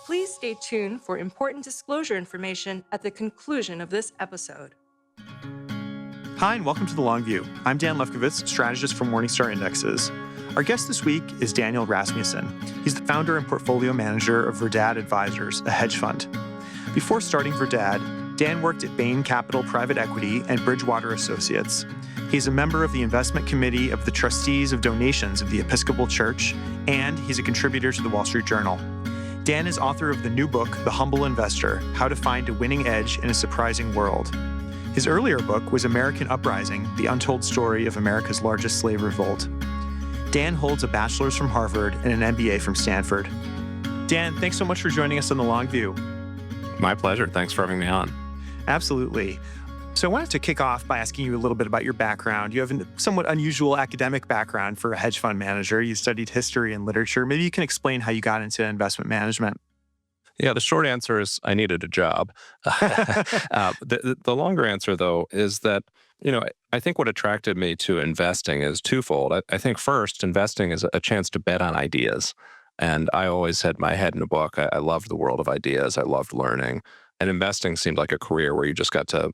Please stay tuned for important disclosure information at the conclusion of this episode. Hi, and welcome to The Long View. I'm Dan Lefkowitz, strategist for Morningstar Indexes. Our guest this week is Daniel Rasmussen. He's the founder and portfolio manager of Verdad Advisors, a hedge fund. Before starting Verdad, Dan worked at Bain Capital Private Equity and Bridgewater Associates. He's a member of the investment committee of the trustees of donations of the Episcopal Church, and he's a contributor to the Wall Street Journal. Dan is author of the new book, The Humble Investor: How to Find a Winning Edge in a Surprising World. His earlier book was American Uprising: The Untold Story of America's Largest Slave Revolt. Dan holds a bachelor's from Harvard and an MBA from Stanford. Dan, thanks so much for joining us on The Long View. My pleasure. Thanks for having me on. Absolutely. So I wanted to kick off by asking you a little bit about your background. You have a somewhat unusual academic background for a hedge fund manager. You studied history and literature. Maybe you can explain how you got into investment management. Yeah, the short answer is I needed a job. The longer answer, though, is that, I think what attracted me to investing is twofold. I think first, investing is a chance to bet on ideas. And I always had my head in a book. I loved the world of ideas. I loved learning. And investing seemed like a career where you just got to,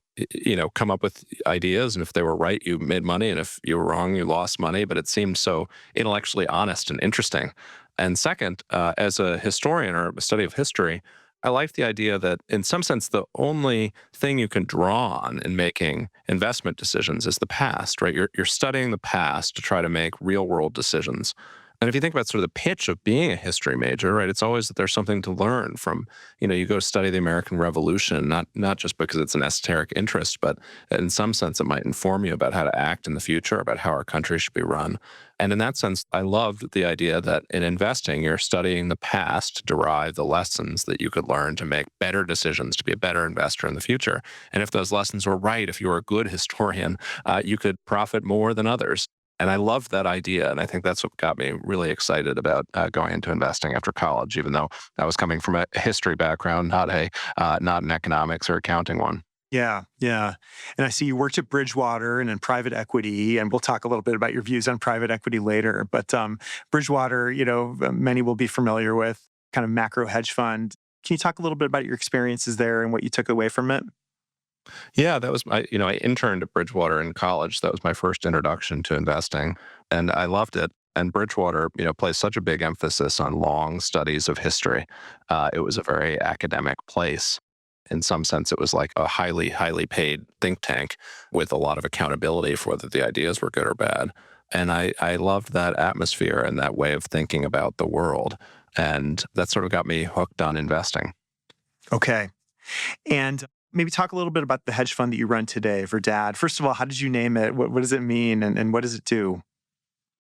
come up with ideas. And if they were right, you made money. And if you were wrong, you lost money. But it seemed so intellectually honest and interesting. And second, as a historian or a study of history, I like the idea that in some sense, the only thing you can draw on in making investment decisions is the past, right? You're studying the past to try to make real world decisions. And if you think about sort of the pitch of being a history major, right, it's always that there's something to learn from, you go study the American Revolution, not just because it's an esoteric interest, but in some sense it might inform you about how to act in the future, about how our country should be run. And in that sense, I loved the idea that in investing, you're studying the past to derive the lessons that you could learn to make better decisions, to be a better investor in the future. And if those lessons were right, if you were a good historian, you could profit more than others. And I loved that idea. And I think that's what got me really excited about going into investing after college, even though I was coming from a history background, not an economics or accounting one. Yeah. And I see you worked at Bridgewater and in private equity, and we'll talk a little bit about your views on private equity later. But Bridgewater, many will be familiar with, kind of macro hedge fund. Can you talk a little bit about your experiences there and what you took away from it? Yeah, that was I interned at Bridgewater in college. That was my first introduction to investing, and I loved it. And Bridgewater, plays such a big emphasis on long studies of history. It was a very academic place. In some sense, it was like a highly, highly paid think tank with a lot of accountability for whether the ideas were good or bad. And I loved that atmosphere and that way of thinking about the world. And that sort of got me hooked on investing. Okay. And maybe talk a little bit about the hedge fund that you run today, Verdad. First of all, how did you name it? What does it mean? And what does it do?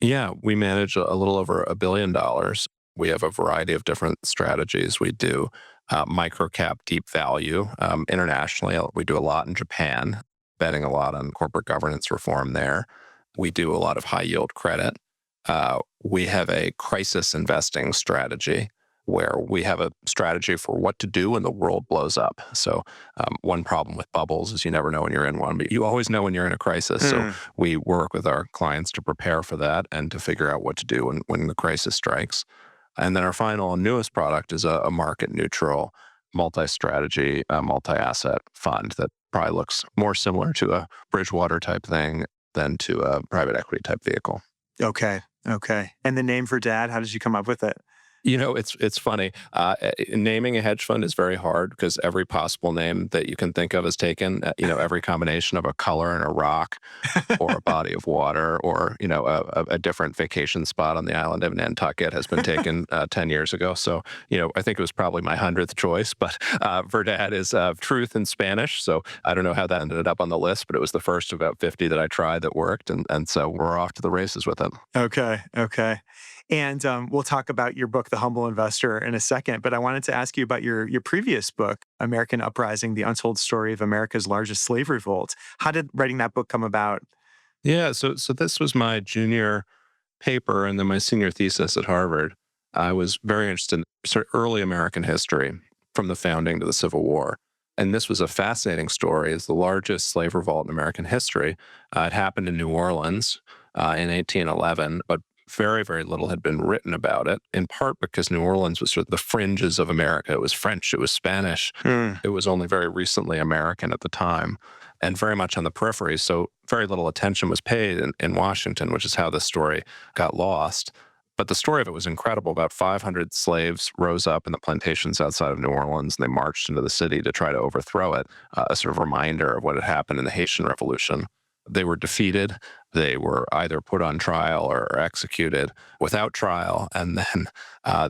Yeah, we manage a little over $1 billion. We have a variety of different strategies. We do microcap deep value internationally. We do a lot in Japan, betting a lot on corporate governance reform there. We do a lot of high yield credit. We have a crisis investing strategy where we have a strategy for what to do when the world blows up. So one problem with bubbles is you never know when you're in one, but you always know when you're in a crisis. So we work with our clients to prepare for that and to figure out what to do when the crisis strikes. And then our final and newest product is a market-neutral, multi-strategy, multi-asset fund that probably looks more similar to a Bridgewater type thing than to a private equity type vehicle. Okay. And the name Verdad, how did you come up with it? It's funny. Naming a hedge fund is very hard because every possible name that you can think of is taken. Every combination of a color and a rock, or a body of water, or a different vacation spot on the island of Nantucket has been taken 10 years ago. So I think it was probably my 100th choice. But Verdad is truth in Spanish, so I don't know how that ended up on the list, but it was the first of about 50 that I tried that worked, and so we're off to the races with it. Okay. And we'll talk about your book, The Humble Investor, in a second. But I wanted to ask you about your previous book, American Uprising: The Untold Story of America's Largest Slave Revolt. How did writing that book come about? Yeah, so this was my junior paper and then my senior thesis at Harvard. I was very interested in sort of early American history from the founding to the Civil War. And this was a fascinating story. It's the largest slave revolt in American history. It happened in New Orleans in 1811, but very, very little had been written about it, in part because New Orleans was sort of the fringes of America. It was French, it was Spanish. Hmm. It was only very recently American at the time and very much on the periphery. So very little attention was paid in Washington, which is how the story got lost. But the story of it was incredible. About 500 slaves rose up in the plantations outside of New Orleans, and they marched into the city to try to overthrow it, a sort of reminder of what had happened in the Haitian Revolution. They were defeated. They were either put on trial or executed without trial, and then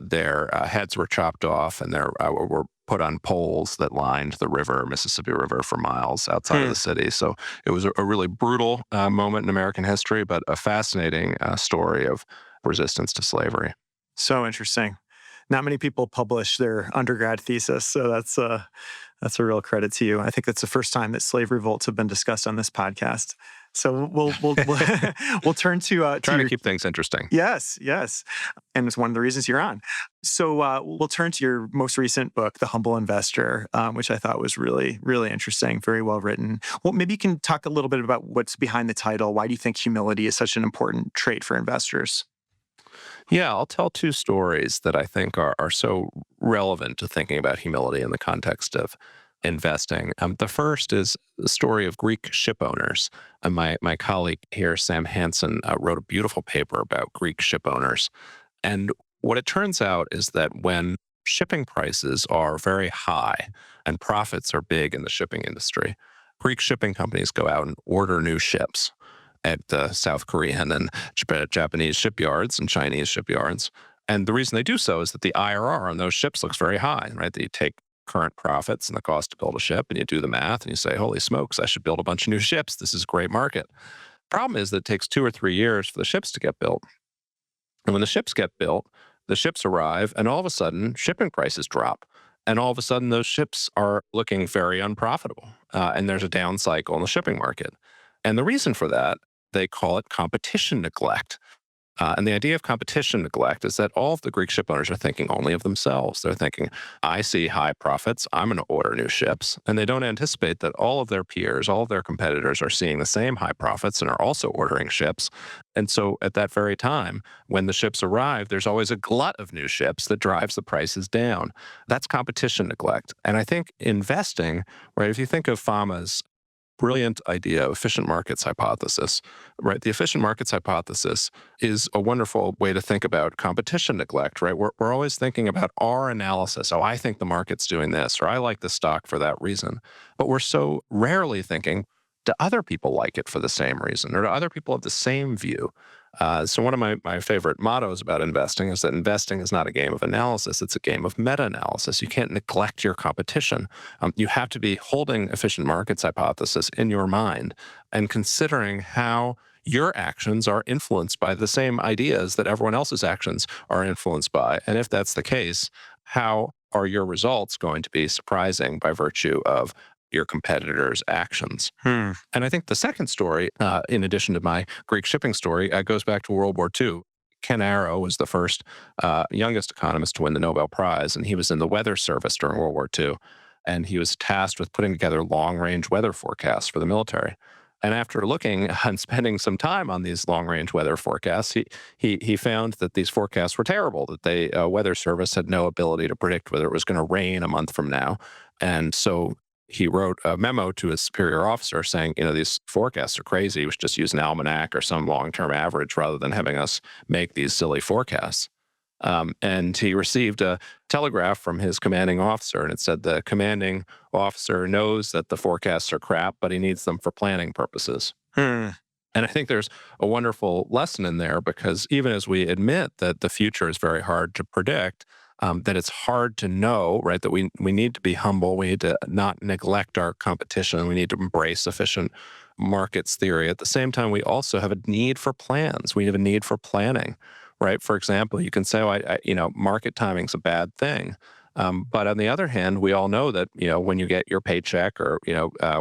their heads were chopped off and were put on poles that lined the river, Mississippi River, for miles outside of the city. So it was a really brutal moment in American history, but a fascinating story of resistance to slavery. So interesting. Not many people publish their undergrad thesis, so that's a real credit to you. I think that's the first time that slave revolts have been discussed on this podcast. So we'll turn to Trying your, to keep things interesting. yes, and it's one of the reasons you're on. So we'll turn to your most recent book, The Humble Investor, which I thought was really, really interesting, very well written. Well, maybe you can talk a little bit about what's behind the title. Why do you think humility is such an important trait for investors? Yeah, I'll tell two stories that I think are so relevant to thinking about humility in the context of investing. The first is the story of Greek ship owners. And my colleague here, Sam Hansen, wrote a beautiful paper about Greek ship owners. And what it turns out is that when shipping prices are very high and profits are big in the shipping industry, Greek shipping companies go out and order new ships at the South Korean and Japanese shipyards and Chinese shipyards. And the reason they do so is that the IRR on those ships looks very high, right? You take current profits and the cost to build a ship, and you do the math, and you say, holy smokes, I should build a bunch of new ships. This is a great market. Problem is that it takes 2 or 3 years for the ships to get built. And when the ships get built, the ships arrive, and all of a sudden, shipping prices drop. And all of a sudden, those ships are looking very unprofitable. And there's a down cycle in the shipping market. And the reason for that, they call it competition neglect. And the idea of competition neglect is that all of the Greek ship owners are thinking only of themselves. They're thinking, I see high profits, I'm going to order new ships. And they don't anticipate that all of their peers, all of their competitors are seeing the same high profits and are also ordering ships. And so at that very time, when the ships arrive, there's always a glut of new ships that drives the prices down. That's competition neglect. And I think investing, right, if you think of Fama's brilliant idea of efficient markets hypothesis, right? The efficient markets hypothesis is a wonderful way to think about competition neglect, right? We're always thinking about our analysis. Oh, I think the market's doing this, or I like the stock for that reason. But we're so rarely thinking, do other people like it for the same reason? Or do other people have the same view? So one of my favorite mottos about investing is that investing is not a game of analysis, it's a game of meta-analysis. You can't neglect your competition. You have to be holding efficient markets hypothesis in your mind and considering how your actions are influenced by the same ideas that everyone else's actions are influenced by. And if that's the case, how are your results going to be surprising by virtue of your competitors' actions? And I think the second story, in addition to my Greek shipping story, goes back to World War II. Ken Arrow was the first youngest economist to win the Nobel Prize, and he was in the weather service during World War II. And he was tasked with putting together long-range weather forecasts for the military. And after looking and spending some time on these long-range weather forecasts, he found that these forecasts were terrible, that the weather service had no ability to predict whether it was going to rain a month from now. And so he wrote a memo to his superior officer saying, these forecasts are crazy. We should just use an almanac or some long-term average rather than having us make these silly forecasts. And he received a telegraph from his commanding officer, and it said the commanding officer knows that the forecasts are crap, but he needs them for planning purposes. And I think there's a wonderful lesson in there, because even as we admit that the future is very hard to predict, that it's hard to know, right, that we need to be humble, we need to not neglect our competition, we need to embrace efficient markets theory. At the same time, we also have a need for plans. We have a need for planning, right? For example, you can say, market timing's a bad thing. But on the other hand, we all know that, when you get your paycheck or,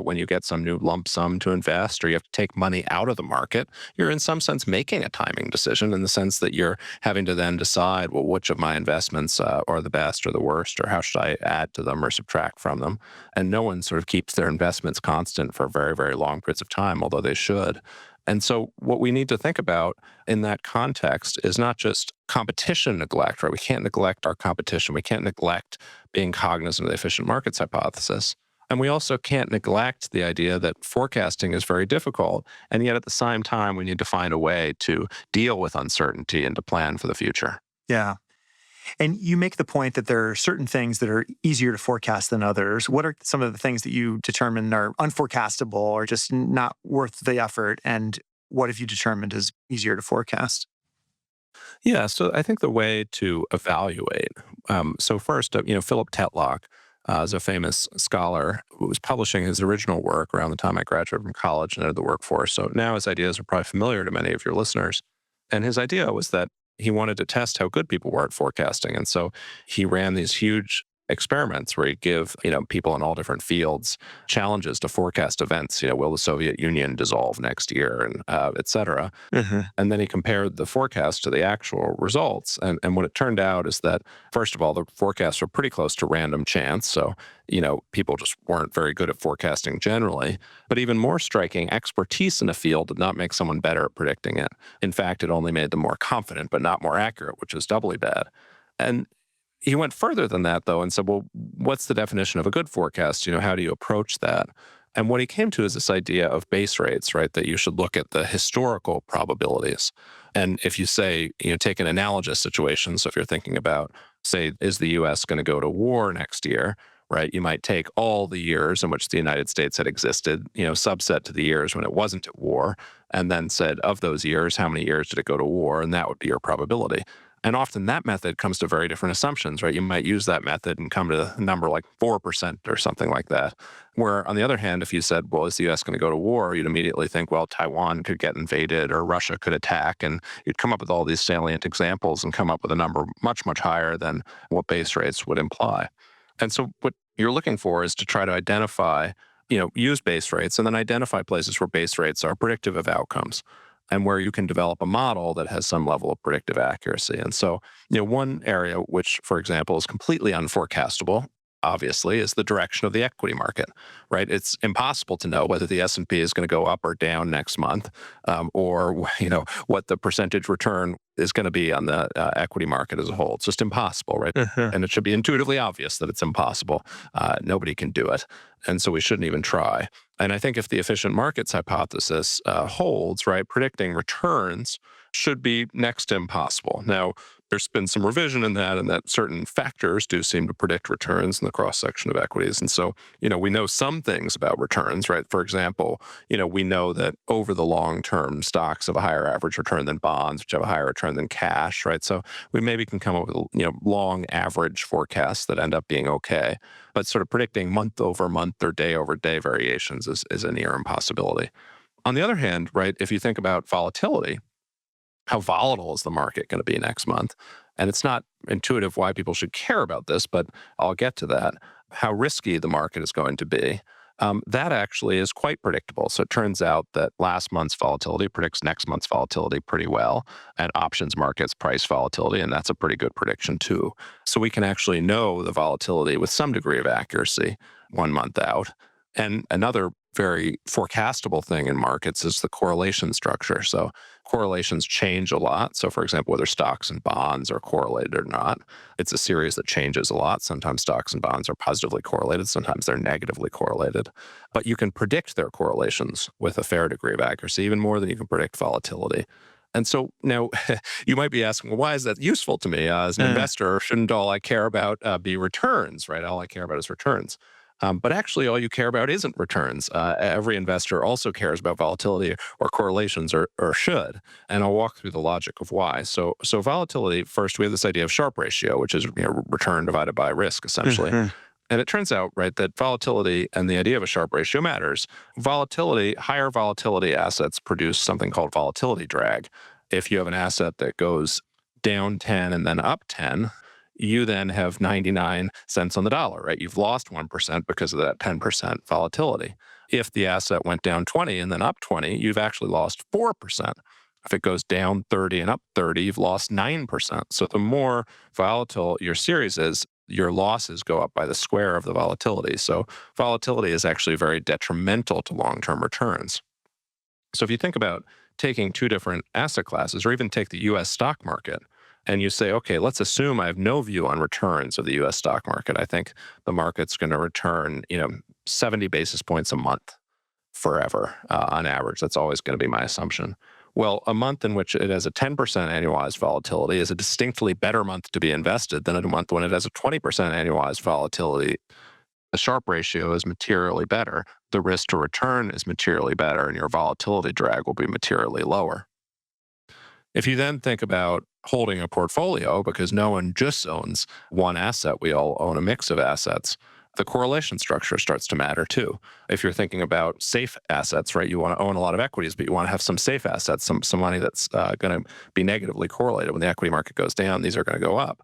when you get some new lump sum to invest or you have to take money out of the market, you're in some sense making a timing decision in the sense that you're having to then decide, well, which of my investments are the best or the worst, or how should I add to them or subtract from them? And no one sort of keeps their investments constant for very, very long periods of time, although they should. And so what we need to think about in that context is not just competition neglect, right? We can't neglect our competition. We can't neglect being cognizant of the efficient markets hypothesis. And we also can't neglect the idea that forecasting is very difficult. And yet at the same time, we need to find a way to deal with uncertainty and to plan for the future. Yeah. And you make the point that there are certain things that are easier to forecast than others. What are some of the things that you determine are unforecastable or just not worth the effort? And what have you determined is easier to forecast? Yeah, so I think the way to evaluate. So first, Philip Tetlock is a famous scholar who was publishing his original work around the time I graduated from college and entered the workforce. So now his ideas are probably familiar to many of your listeners. And his idea was that he wanted to test how good people were at forecasting. And so he ran these huge experiments where he'd give, people in all different fields challenges to forecast events. Will the Soviet Union dissolve next year, and et cetera. Uh-huh. And then he compared the forecast to the actual results. And what it turned out is that, first of all, the forecasts were pretty close to random chance. So, people just weren't very good at forecasting generally. But even more striking, expertise in a field did not make someone better at predicting it. In fact, it only made them more confident, but not more accurate, which is doubly bad. And he went further than that, though, and said, well, what's the definition of a good forecast? How do you approach that? And what he came to is this idea of base rates, right? That you should look at the historical probabilities. And if you say, take an analogous situation, so if you're thinking about, say, is the US going to go to war next year, right? You might take all the years in which the United States had existed, subset to the years when it wasn't at war, and then said, of those years, how many years did it go to war? And that would be your probability. And often that method comes to very different assumptions, right? You might use that method and come to a number like 4% or something like that. Where on the other hand, if you said, well, is the US going to go to war? You'd immediately think, well, Taiwan could get invaded or Russia could attack. And you'd come up with all these salient examples and come up with a number much, much higher than what base rates would imply. And so what you're looking for is to try to identify, use base rates and then identify places where base rates are predictive of outcomes, and where you can develop a model that has some level of predictive accuracy. And so, one area which, for example, is completely unforecastable, obviously, is the direction of the equity market, right? It's impossible to know whether the S&P is going to go up or down next month, or, what the percentage return is going to be on the equity market as a whole. It's just impossible, right? Uh-huh. And it should be intuitively obvious that it's impossible. Nobody can do it. And so we shouldn't even try. And I think if the efficient markets hypothesis holds, right, predicting returns should be next to impossible. Now, there's been some revision in that, and that certain factors do seem to predict returns in the cross-section of equities. And so, we know some things about returns, right? For example, we know that over the long term, stocks have a higher average return than bonds, which have a higher return than cash, right? So we maybe can come up with, long average forecasts that end up being okay. But sort of predicting month over month or day over day variations is a near impossibility. On the other hand, right, if you think about volatility, how volatile is the market going to be next month? And it's not intuitive why people should care about this, but I'll get to that. How risky the market is going to be. That actually is quite predictable. So it turns out that last month's volatility predicts next month's volatility pretty well, and options markets price volatility, and that's a pretty good prediction too. So we can actually know the volatility with some degree of accuracy 1 month out. And another very forecastable thing in markets is the correlation structure. So correlations change a lot. So for example, whether stocks and bonds are correlated or not, it's a series that changes a lot. Sometimes stocks and bonds are positively correlated. Sometimes they're negatively correlated. But you can predict their correlations with a fair degree of accuracy, even more than you can predict volatility. And so now you might be asking, well, why is that useful to me as an investor? Shouldn't all I care about be returns, right? All I care about is returns. But actually, all you care about isn't returns. Every investor also cares about volatility or correlations, or should. And I'll walk through the logic of why. So volatility, first, we have this idea of Sharpe ratio, which is return divided by risk, essentially. Mhm. And it turns out, right, that volatility and the idea of a Sharpe ratio matters. Higher volatility assets produce something called volatility drag. If you have an asset that goes down 10 and then up 10, you then have 99 cents on the dollar, right? You've lost 1% because of that 10% volatility. If the asset went down 20 and then up 20, you've actually lost 4%. If it goes down 30 and up 30, you've lost 9%. So the more volatile your series is, your losses go up by the square of the volatility. So volatility is actually very detrimental to long-term returns. So if you think about taking two different asset classes, or even take the US stock market, and you say, okay, let's assume I have no view on returns of the US stock market. I think the market's going to return, 70 basis points a month forever on average. That's always going to be my assumption. Well, a month in which it has a 10% annualized volatility is a distinctly better month to be invested than a month when it has a 20% annualized volatility. The Sharpe ratio is materially better. The risk to return is materially better, and your volatility drag will be materially lower. If you then think about holding a portfolio, because no one just owns one asset, we all own a mix of assets, the correlation structure starts to matter too. If you're thinking about safe assets, right, you want to own a lot of equities, but you want to have some safe assets, some money that's going to be negatively correlated. When the equity market goes down, these are going to go up.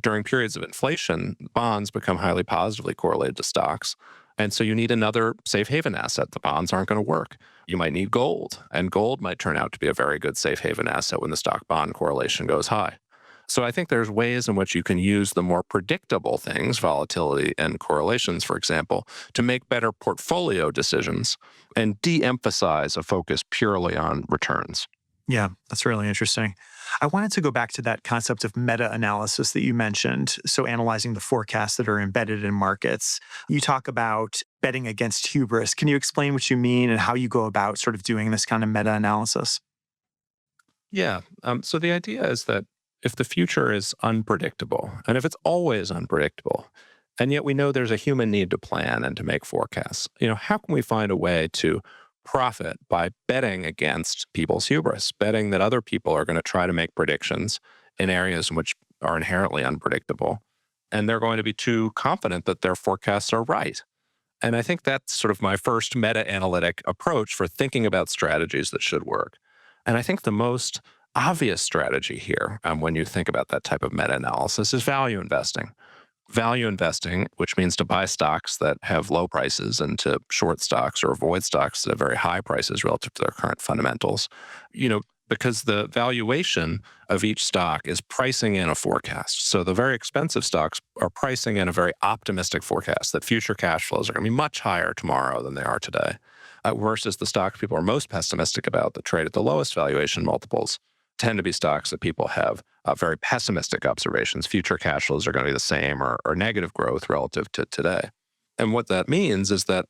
During periods of inflation, bonds become highly positively correlated to stocks. And so you need another safe haven asset. The bonds aren't going to work. You might need gold, and gold might turn out to be a very good safe haven asset when the stock bond correlation goes high. So I think there's ways in which you can use the more predictable things, volatility and correlations, for example, to make better portfolio decisions and de-emphasize a focus purely on returns. Yeah, that's really interesting. I wanted to go back to that concept of meta-analysis that you mentioned. So analyzing the forecasts that are embedded in markets. You talk about betting against hubris. Can you explain what you mean and how you go about sort of doing this kind of meta-analysis? Yeah. So the idea is that if the future is unpredictable, and if it's always unpredictable, and yet we know there's a human need to plan and to make forecasts, how can we find a way to profit by betting against people's hubris, betting that other people are going to try to make predictions in areas which are inherently unpredictable, and they're going to be too confident that their forecasts are right. And I think that's sort of my first meta-analytic approach for thinking about strategies that should work. And I think the most obvious strategy here, when you think about that type of meta-analysis, is value investing. Value investing, which means to buy stocks that have low prices and to short stocks or avoid stocks that have very high prices relative to their current fundamentals, because the valuation of each stock is pricing in a forecast. So the very expensive stocks are pricing in a very optimistic forecast that future cash flows are going to be much higher tomorrow than they are today, versus the stocks people are most pessimistic about that trade at the lowest valuation multiples tend to be stocks that people have very pessimistic observations. Future cash flows are going to be the same or negative growth relative to today. And what that means is that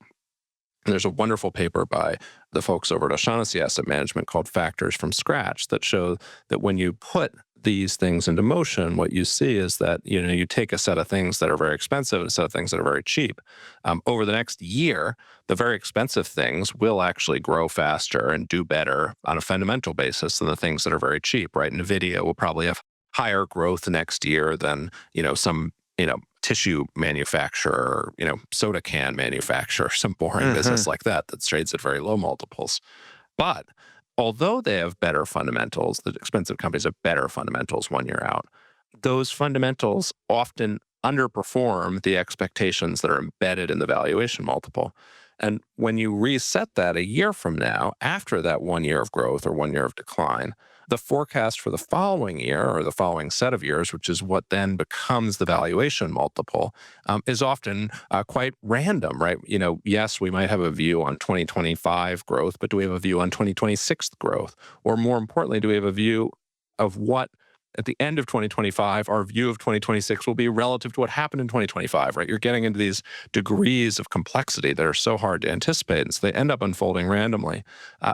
there's a wonderful paper by the folks over at O'Shaughnessy Asset Management called Factors from Scratch that show that when you put these things into motion, what you see is that you take a set of things that are very expensive and a set of things that are very cheap. Over the next year, the very expensive things will actually grow faster and do better on a fundamental basis than the things that are very cheap. Right? NVIDIA will probably have higher growth next year than some tissue manufacturer, soda can manufacturer, some boring business like that trades at very low multiples. But although they have better fundamentals, the expensive companies have better fundamentals 1 year out, those fundamentals often underperform the expectations that are embedded in the valuation multiple. And when you reset that a year from now, after that 1 year of growth or 1 year of decline, the forecast for the following year or the following set of years, which is what then becomes the valuation multiple, is often quite random, right? Yes, we might have a view on 2025 growth, but do we have a view on 2026 growth? Or more importantly, do we have a view of what at the end of 2025, our view of 2026 will be relative to what happened in 2025, right? You're getting into these degrees of complexity that are so hard to anticipate, and so they end up unfolding randomly.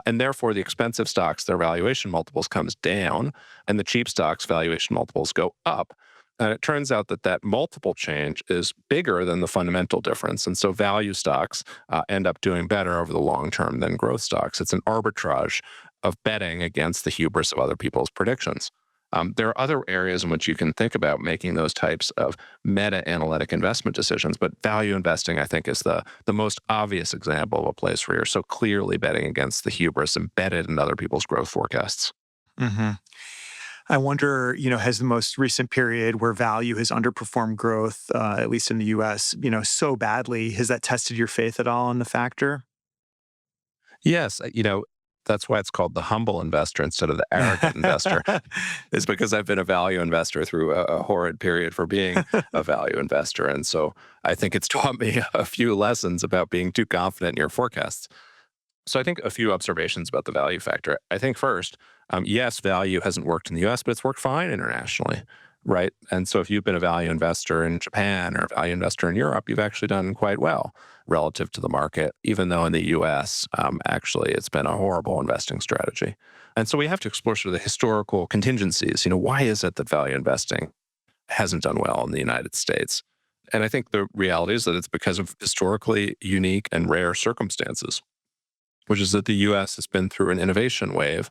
And therefore, the expensive stocks, their valuation multiples comes down, and the cheap stocks' valuation multiples go up. And it turns out that multiple change is bigger than the fundamental difference. And so value stocks end up doing better over the long term than growth stocks. It's an arbitrage of betting against the hubris of other people's predictions. There are other areas in which you can think about making those types of meta-analytic investment decisions, but value investing, I think, is the most obvious example of a place where you're so clearly betting against the hubris embedded in other people's growth forecasts. hmm I wonder, has the most recent period where value has underperformed growth, at least in the U.S., so badly, has that tested your faith at all in the factor? Yes, that's why it's called the humble investor instead of the arrogant investor. Is because I've been a value investor through a horrid period for being a value investor. And so I think it's taught me a few lessons about being too confident in your forecasts. So I think a few observations about the value factor. I think first, yes, value hasn't worked in the US, but it's worked fine internationally, right? And so if you've been a value investor in Japan or a value investor in Europe, you've actually done quite well relative to the market, even though in the US, actually, it's been a horrible investing strategy. And so we have to explore sort of the historical contingencies. Why is it that value investing hasn't done well in the United States? And I think the reality is that it's because of historically unique and rare circumstances, which is that the US has been through an innovation wave,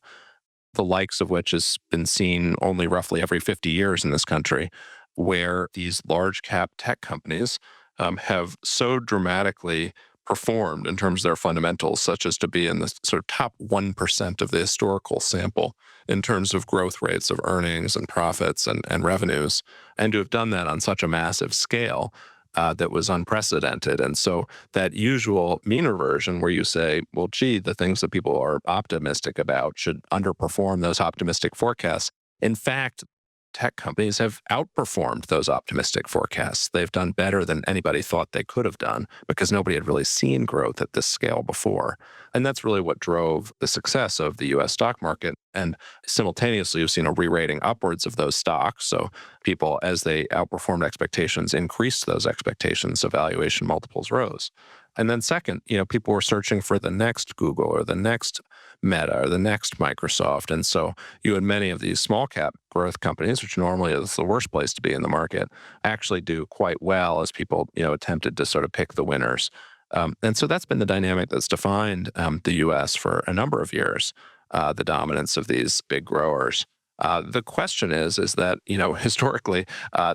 the likes of which has been seen only roughly every 50 years in this country, where these large cap tech companies have so dramatically performed in terms of their fundamentals, such as to be in the sort of top 1% of the historical sample in terms of growth rates of earnings and profits and revenues, and to have done that on such a massive scale that was unprecedented. And so that usual mean reversion where you say, well, gee, the things that people are optimistic about should underperform those optimistic forecasts. In fact, tech companies have outperformed those optimistic forecasts. They've done better than anybody thought they could have done because nobody had really seen growth at this scale before. And that's really what drove the success of the US stock market. And simultaneously, you've seen a re-rating upwards of those stocks. So people, as they outperformed expectations, increased those expectations, so valuation multiples rose. And then second, people were searching for the next Google or the next Meta or the next Microsoft. And so you had many of these small cap growth companies, which normally is the worst place to be in the market, actually do quite well as people, attempted to sort of pick the winners. And so that's been the dynamic that's defined the U.S. for a number of years, the dominance of these big growers. The question is that, historically,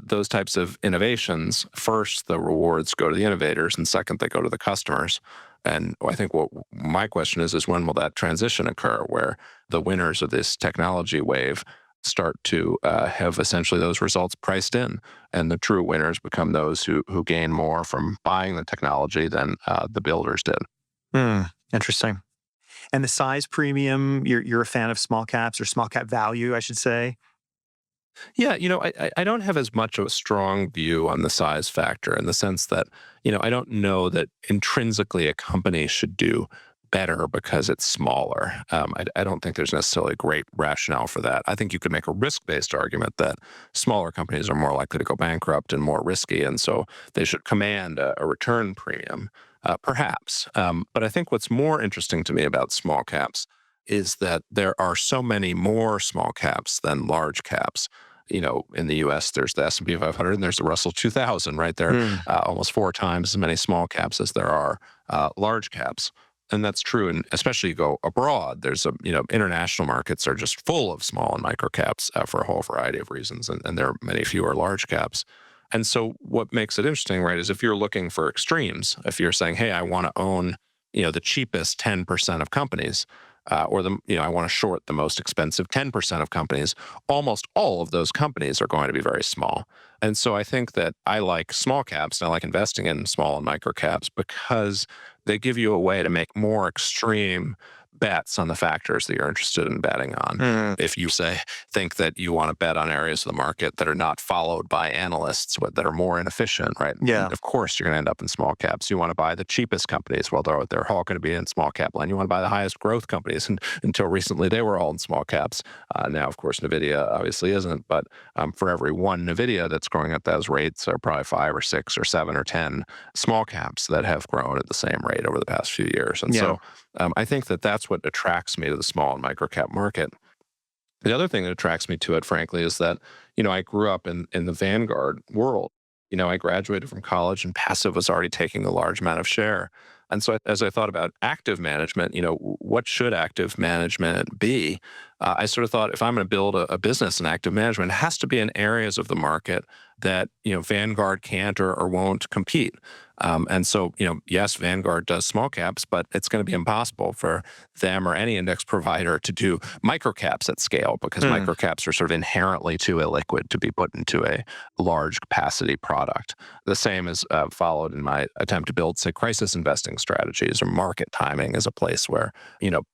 those types of innovations, first, the rewards go to the innovators, and second, they go to the customers. And I think what my question is when will that transition occur where the winners of this technology wave start to have essentially those results priced in, and the true winners become those who gain more from buying the technology than the builders did. Interesting. And the size premium, you're a fan of small caps or small cap value, I should say? Yeah, I don't have as much of a strong view on the size factor in the sense that, I don't know that intrinsically a company should do better because it's smaller. I don't think there's necessarily a great rationale for that. I think you could make a risk-based argument that smaller companies are more likely to go bankrupt and more risky, and so they should command a return premium, perhaps. But I think what's more interesting to me about small caps is that there are so many more small caps than large caps. In the U.S., there's the S&P 500 and there's the Russell 2000, right? There are almost 4 times as many small caps as there are large caps. And that's true. And especially you go abroad, there's international markets are just full of small and micro caps for a whole variety of reasons. And there are many fewer large caps. And so what makes it interesting, right, is if you're looking for extremes, if you're saying, hey, I want to own, the cheapest 10% of companies, or I want to short the most expensive 10% of companies, almost all of those companies are going to be very small. And so I think that I like small caps and I like investing in small and micro caps because they give you a way to make more extreme bets on the factors that you're interested in betting on. If you think that you want to bet on areas of the market that are not followed by analysts, that are more inefficient, right? Yeah. Of course, you're going to end up in small caps. You want to buy the cheapest companies. Well, they're all going to be in small cap line. You want to buy the highest growth companies. And until recently, they were all in small caps. Now, of course, NVIDIA obviously isn't. But for every one NVIDIA that's growing at those rates, are probably 5 or 6 or 7 or 10 small caps that have grown at the same rate over the past few years. And so I think that that's what attracts me to the small and micro cap market. The other thing that attracts me to it, frankly, is that, I grew up in the Vanguard world. I graduated from college and passive was already taking a large amount of share. And so as I thought about active management, what should active management be? I sort of thought if I'm going to build a business in active management, it has to be in areas of the market that, Vanguard can't or won't compete. And so, yes, Vanguard does small caps, but it's going to be impossible for them or any index provider to do micro caps at scale because micro caps are sort of inherently too illiquid to be put into a large capacity product. The same is followed in my attempt to build, say, crisis investing strategies or market timing as a place where,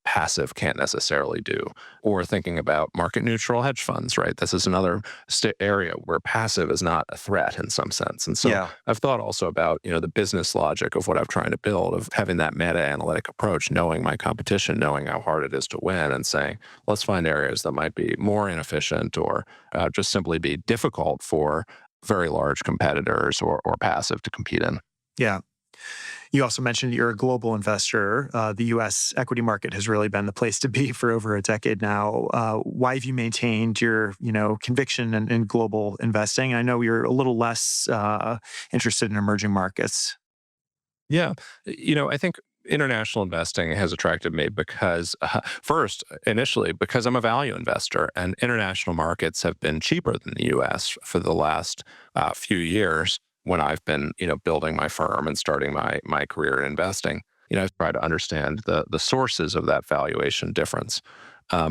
passive can't necessarily do. Or thinking about market neutral hedge funds, right? This is another area where passive is not a threat in some sense. And so Yeah. I've thought also about, the business logic of what I'm trying to build, of having that meta-analytic approach, knowing my competition, knowing how hard it is to win, and saying, let's find areas that might be more inefficient or just simply be difficult for very large competitors or passive to compete in. Yeah. You also mentioned you're a global investor. The U.S. equity market has really been the place to be for over a decade now. Why have you maintained your, conviction in global investing? I know you're a little less interested in emerging markets. Yeah. I think international investing has attracted me because, first, initially, because I'm a value investor and international markets have been cheaper than the US for the last few years when I've been, building my firm and starting my career in investing. I've tried to understand the sources of that valuation difference.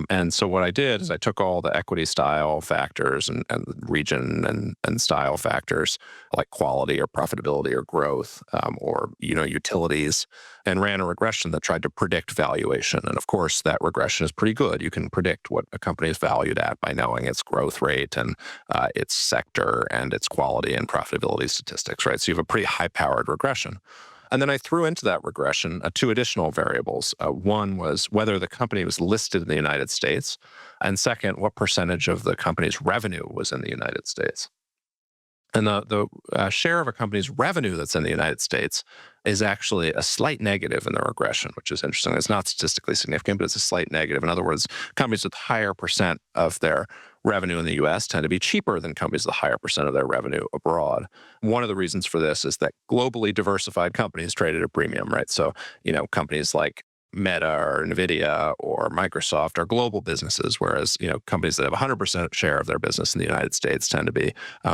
And so what I did is I took all the equity style factors and region and style factors like quality or profitability or growth or utilities and ran a regression that tried to predict valuation. And of course, that regression is pretty good. You can predict what a company is valued at by knowing its growth rate and its sector and its quality and profitability statistics, right? So you have a pretty high-powered regression. And then I threw into that regression two additional variables. One was whether the company was listed in the United States, and second, what percentage of the company's revenue was in the United States. And the share of a company's revenue that's in the United States is actually a slight negative in the regression, which is interesting. It's not statistically significant, but it's a slight negative. In other words, companies with higher percent of their revenue in the U.S. tend to be cheaper than companies with a higher percent of their revenue abroad. One of the reasons for this is that globally diversified companies trade at a premium, right? So, companies like Meta or Nvidia or Microsoft are global businesses, whereas companies that have 100% share of their business in the United States tend to be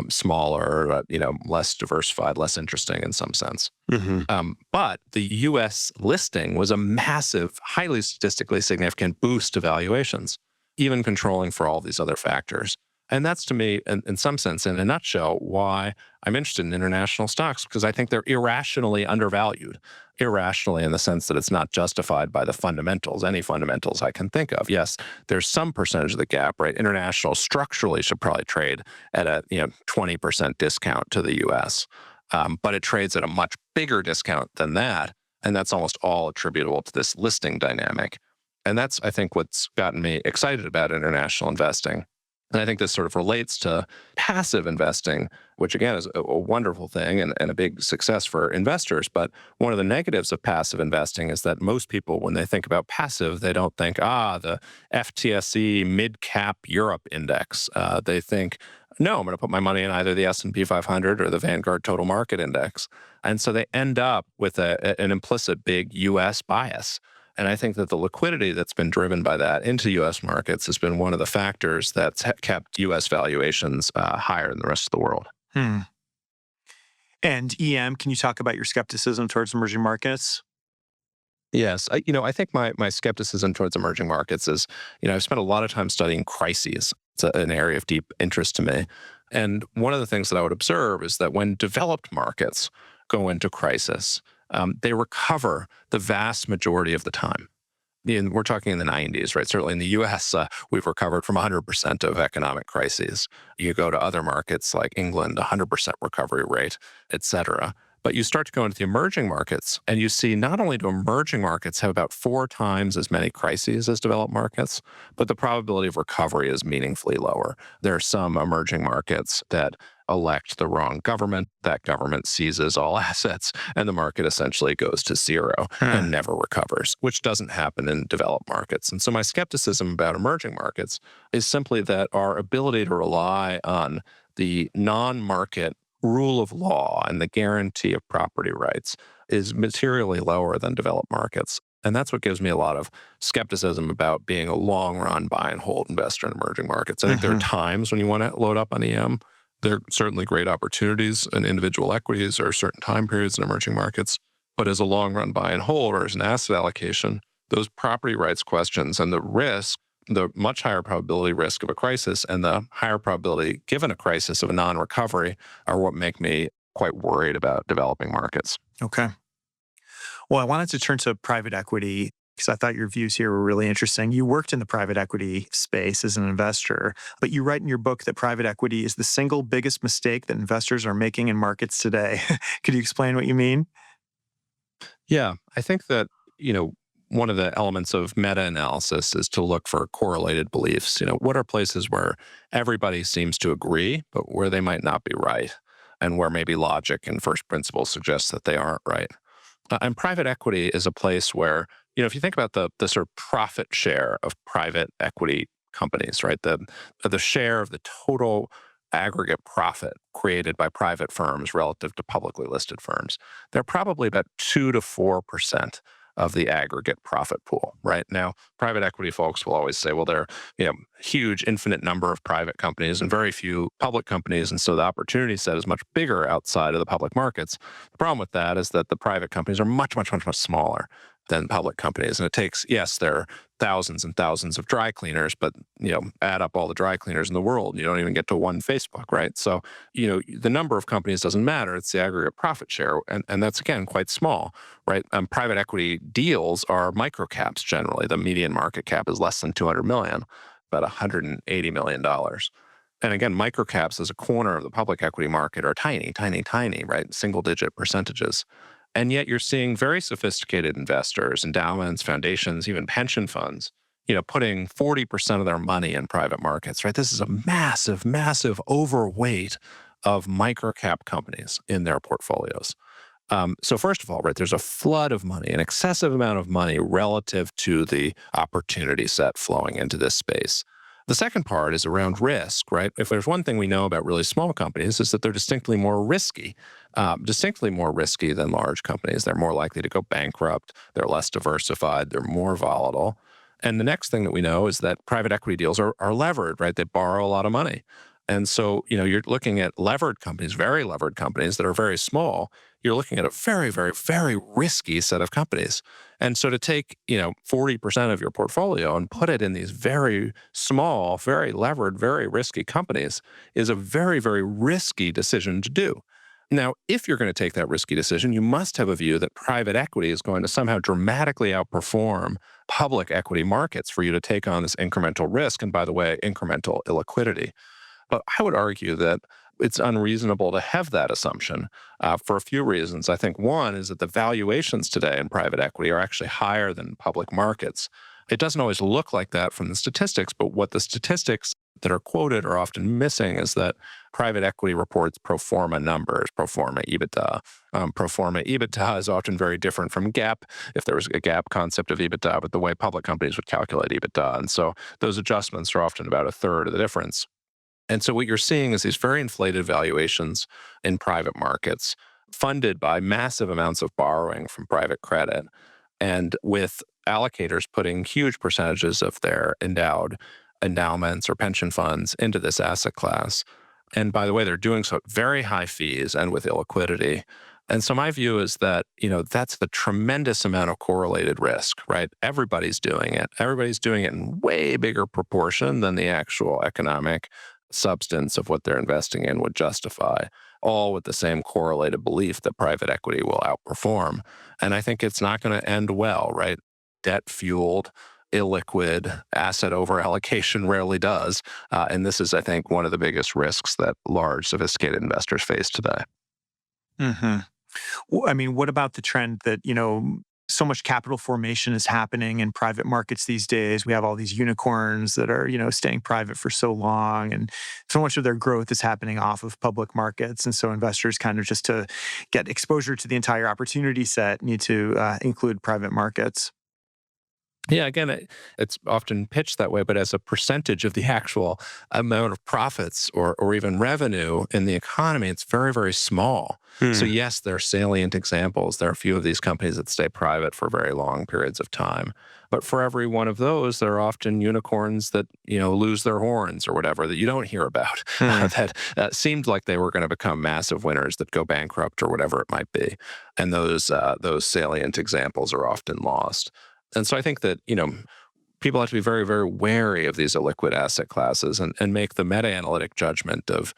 smaller, less diversified, less interesting in some sense. But the U.S. listing was a massive, highly statistically significant boost to valuations, even controlling for all these other factors. And that's, to me, in some sense, in a nutshell, why I'm interested in international stocks, because I think they're irrationally undervalued. Irrationally in the sense that it's not justified by the fundamentals, any fundamentals I can think of. Yes, there's some percentage of the gap, right? International structurally should probably trade at a 20% discount to the U.S., but it trades at a much bigger discount than that, and that's almost all attributable to this listing dynamic. And that's, I think, what's gotten me excited about international investing. And I think this sort of relates to passive investing, which again is a wonderful thing and a big success for investors. But one of the negatives of passive investing is that most people, when they think about passive, they don't think, the FTSE Mid-Cap Europe Index. They think, no, I'm going to put my money in either the S&P 500 or the Vanguard Total Market Index. And so they end up with an implicit big U.S. bias. And I think that the liquidity that's been driven by that into U.S. markets has been one of the factors that's kept U.S. valuations higher than the rest of the world. And EM, can you talk about your skepticism towards emerging markets? Yes. I think my skepticism towards emerging markets is, I've spent a lot of time studying crises. It's an area of deep interest to me. And one of the things that I would observe is that when developed markets go into crisis, they recover the vast majority of the time. And we're talking in the 90s, right? Certainly in the U.S., we've recovered from 100% of economic crises. You go to other markets like England, 100% recovery rate, et cetera. But you start to go into the emerging markets, and you see not only do emerging markets have about 4 times as many crises as developed markets, but the probability of recovery is meaningfully lower. There are some emerging markets that elect the wrong government. That government seizes all assets, and the market essentially goes to zero and never recovers, which doesn't happen in developed markets. And so my skepticism about emerging markets is simply that our ability to rely on the non-market rule of law and the guarantee of property rights is materially lower than developed markets. And that's what gives me a lot of skepticism about being a long-run buy and hold investor in emerging markets. I think there are times when you want to load up on EM. There are certainly great opportunities in individual equities or certain time periods in emerging markets. But as a long-run buy and hold or as an asset allocation, those property rights questions and the risk, the much higher probability risk of a crisis and the higher probability given a crisis of a non-recovery are what make me quite worried about developing markets. Okay. Well, I wanted to turn to private equity. because I thought your views here were really interesting. You worked in the private equity space as an investor, but you write in your book that private equity is the single biggest mistake that investors are making in markets today. Could you explain what you mean? Yeah, I think that, one of the elements of meta-analysis is to look for correlated beliefs. What are places where everybody seems to agree, but where they might not be right, and where maybe logic and first principles suggest that they aren't right. And private equity is a place where, if you think about the sort of profit share of private equity companies, right? The share of the total aggregate profit created by private firms relative to publicly listed firms, they're probably about 2 to 4% of the aggregate profit pool. Right now, private equity folks will always say, well, there are huge, infinite number of private companies and very few public companies, and so the opportunity set is much bigger outside of the public markets. The problem with that is that the private companies are much, much, much, much smaller than public companies. And it takes, yes, there are thousands and thousands of dry cleaners, but, add up all the dry cleaners in the world, you don't even get to one Facebook, right? So, the number of companies doesn't matter. It's the aggregate profit share. And that's, again, quite small, right? Private equity deals are microcaps generally. The median market cap is less than 200 million, about $180 million. And again, microcaps as a corner of the public equity market are tiny, tiny, tiny, right? Single digit percentages. And yet you're seeing very sophisticated investors, endowments, foundations, even pension funds, putting 40% of their money in private markets, right? This is a massive, massive overweight of microcap companies in their portfolios. So first of all, right, there's a flood of money, an excessive amount of money relative to the opportunity set flowing into this space. The second part is around risk, right? If there's one thing we know about really small companies is that they're distinctly more risky than large companies. They're more likely to go bankrupt. They're less diversified. They're more volatile. And the next thing that we know is that private equity deals are levered, right? They borrow a lot of money. And so, you're looking at levered companies, very levered companies that are very small. You're looking at a very, very, very risky set of companies. And so to take, 40% of your portfolio and put it in these very small, very levered, very risky companies is a very, very risky decision to do. Now, if you're going to take that risky decision, you must have a view that private equity is going to somehow dramatically outperform public equity markets for you to take on this incremental risk. And by the way, incremental illiquidity. But I would argue that it's unreasonable to have that assumption for a few reasons. I think one is that the valuations today in private equity are actually higher than public markets. It doesn't always look like that from the statistics, but what the statistics that are quoted are often missing is that private equity reports pro forma numbers, pro forma EBITDA. Pro forma EBITDA is often very different from GAAP, if there was a GAAP concept of EBITDA, but the way public companies would calculate EBITDA. And so those adjustments are often about a third of the difference. And so what you're seeing is these very inflated valuations in private markets funded by massive amounts of borrowing from private credit, and with allocators putting huge percentages of their endowments or pension funds into this asset class. And by the way, they're doing so at very high fees and with illiquidity. And so my view is that, that's the tremendous amount of correlated risk, right? Everybody's doing it. Everybody's doing it in way bigger proportion than the actual economic substance of what they're investing in would justify, all with the same correlated belief that private equity will outperform. And I think it's not going to end well, right? Debt-fueled, illiquid, asset over-allocation rarely does. And this is, I think, one of the biggest risks that large, sophisticated investors face today. Hmm. I mean, what about the trend that, so much capital formation is happening in private markets these days? We have all these unicorns that are, staying private for so long, and so much of their growth is happening off of public markets. And so investors kind of just to get exposure to the entire opportunity set need to include private markets. Yeah, again, it's often pitched that way, but as a percentage of the actual amount of profits or even revenue in the economy, it's very, very small. So yes, there are salient examples. There are a few of these companies that stay private for very long periods of time. But for every one of those, there are often unicorns that, lose their horns or whatever that you don't hear about that seemed like they were going to become massive winners that go bankrupt or whatever it might be. And those salient examples are often lost. And so I think that, people have to be very, very wary of these illiquid asset classes and make the meta-analytic judgment of,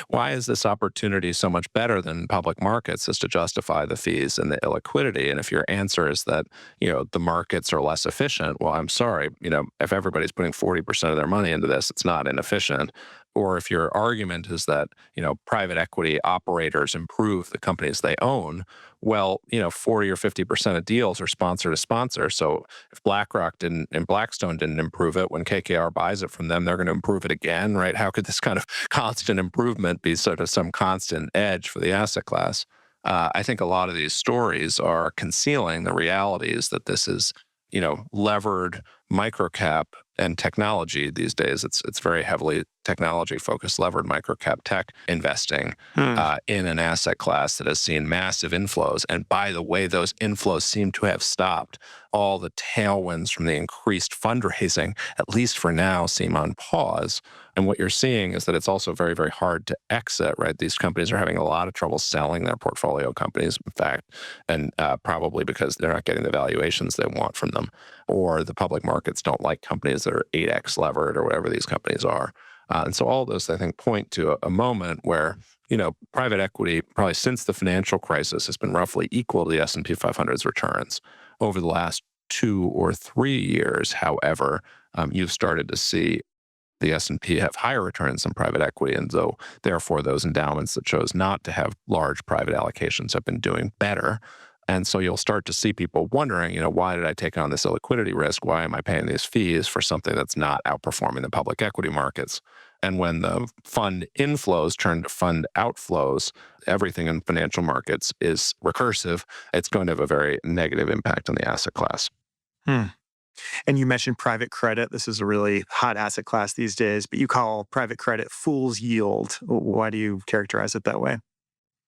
why is this opportunity so much better than public markets as to justify the fees and the illiquidity? And if your answer is that, the markets are less efficient, well, I'm sorry, if everybody's putting 40% of their money into this, it's not inefficient. Or if your argument is that, private equity operators improve the companies they own, well, 40 or 50% of deals are sponsor to sponsor. So if BlackRock didn't and Blackstone didn't improve it, when KKR buys it from them, they're going to improve it again, right? How could this kind of constant improvement be sort of some constant edge for the asset class? I think a lot of these stories are concealing the realities that this is, levered microcap and technology these days. It's very heavily technology focused, levered microcap tech investing in an asset class that has seen massive inflows. And by the way, those inflows seem to have stopped. All the tailwinds from the increased fundraising, at least for now, seem on pause. And what you're seeing is that it's also very, very hard to exit, right? These companies are having a lot of trouble selling their portfolio companies, in fact, and probably because they're not getting the valuations they want from them, or the public markets don't like companies that are 8x levered or whatever these companies are. And so all those, I think, point to a moment where, private equity, probably since the financial crisis, has been roughly equal to the S&P 500's returns. Over the last 2 or 3 years, however, you've started to see the S&P have higher returns than private equity, and so therefore those endowments that chose not to have large private allocations have been doing better. And so you'll start to see people wondering, why did I take on this illiquidity risk? Why am I paying these fees for something that's not outperforming the public equity markets? And when the fund inflows turn to fund outflows, everything in financial markets is recursive. It's going to have a very negative impact on the asset class. And you mentioned private credit. This is a really hot asset class these days, but you call private credit fool's yield. Why do you characterize it that way?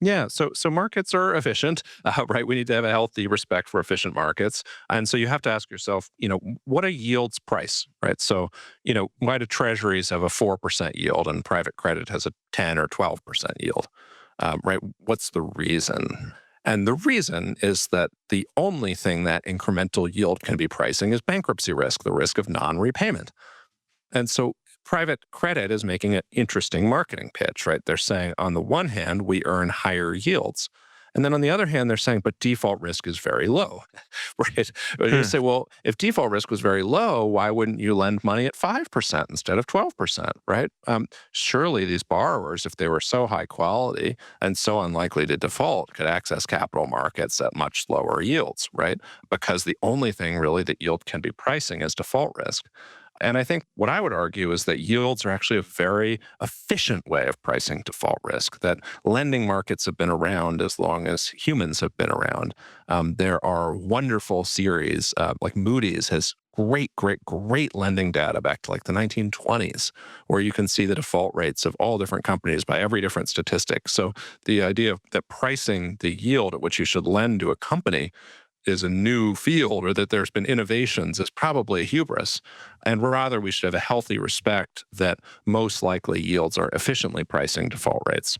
Yeah, so markets are efficient, right? We need to have a healthy respect for efficient markets, and so you have to ask yourself, what are yields price, right? So, why do treasuries have a 4% yield and private credit has a 10 or 12% yield, right? What's the reason? And the reason is that the only thing that incremental yield can be pricing is bankruptcy risk, the risk of non-repayment. And so private credit is making an interesting marketing pitch, right? They're saying, on the one hand, we earn higher yields. And then on the other hand, they're saying, but default risk is very low, right? But you say, well, if default risk was very low, why wouldn't you lend money at 5% instead of 12%, right? Surely these borrowers, if they were so high quality and so unlikely to default, could access capital markets at much lower yields, right? Because the only thing really that yield can be pricing is default risk. And I think what I would argue is that yields are actually a very efficient way of pricing default risk, that lending markets have been around as long as humans have been around. There are wonderful series, like Moody's has great lending data back to like the 1920s, where you can see the default rates of all different companies by every different statistic. So the idea of that pricing the yield at which you should lend to a company is a new field, or that there's been innovations, is probably a hubris. And rather, we should have a healthy respect that most likely yields are efficiently pricing default rates.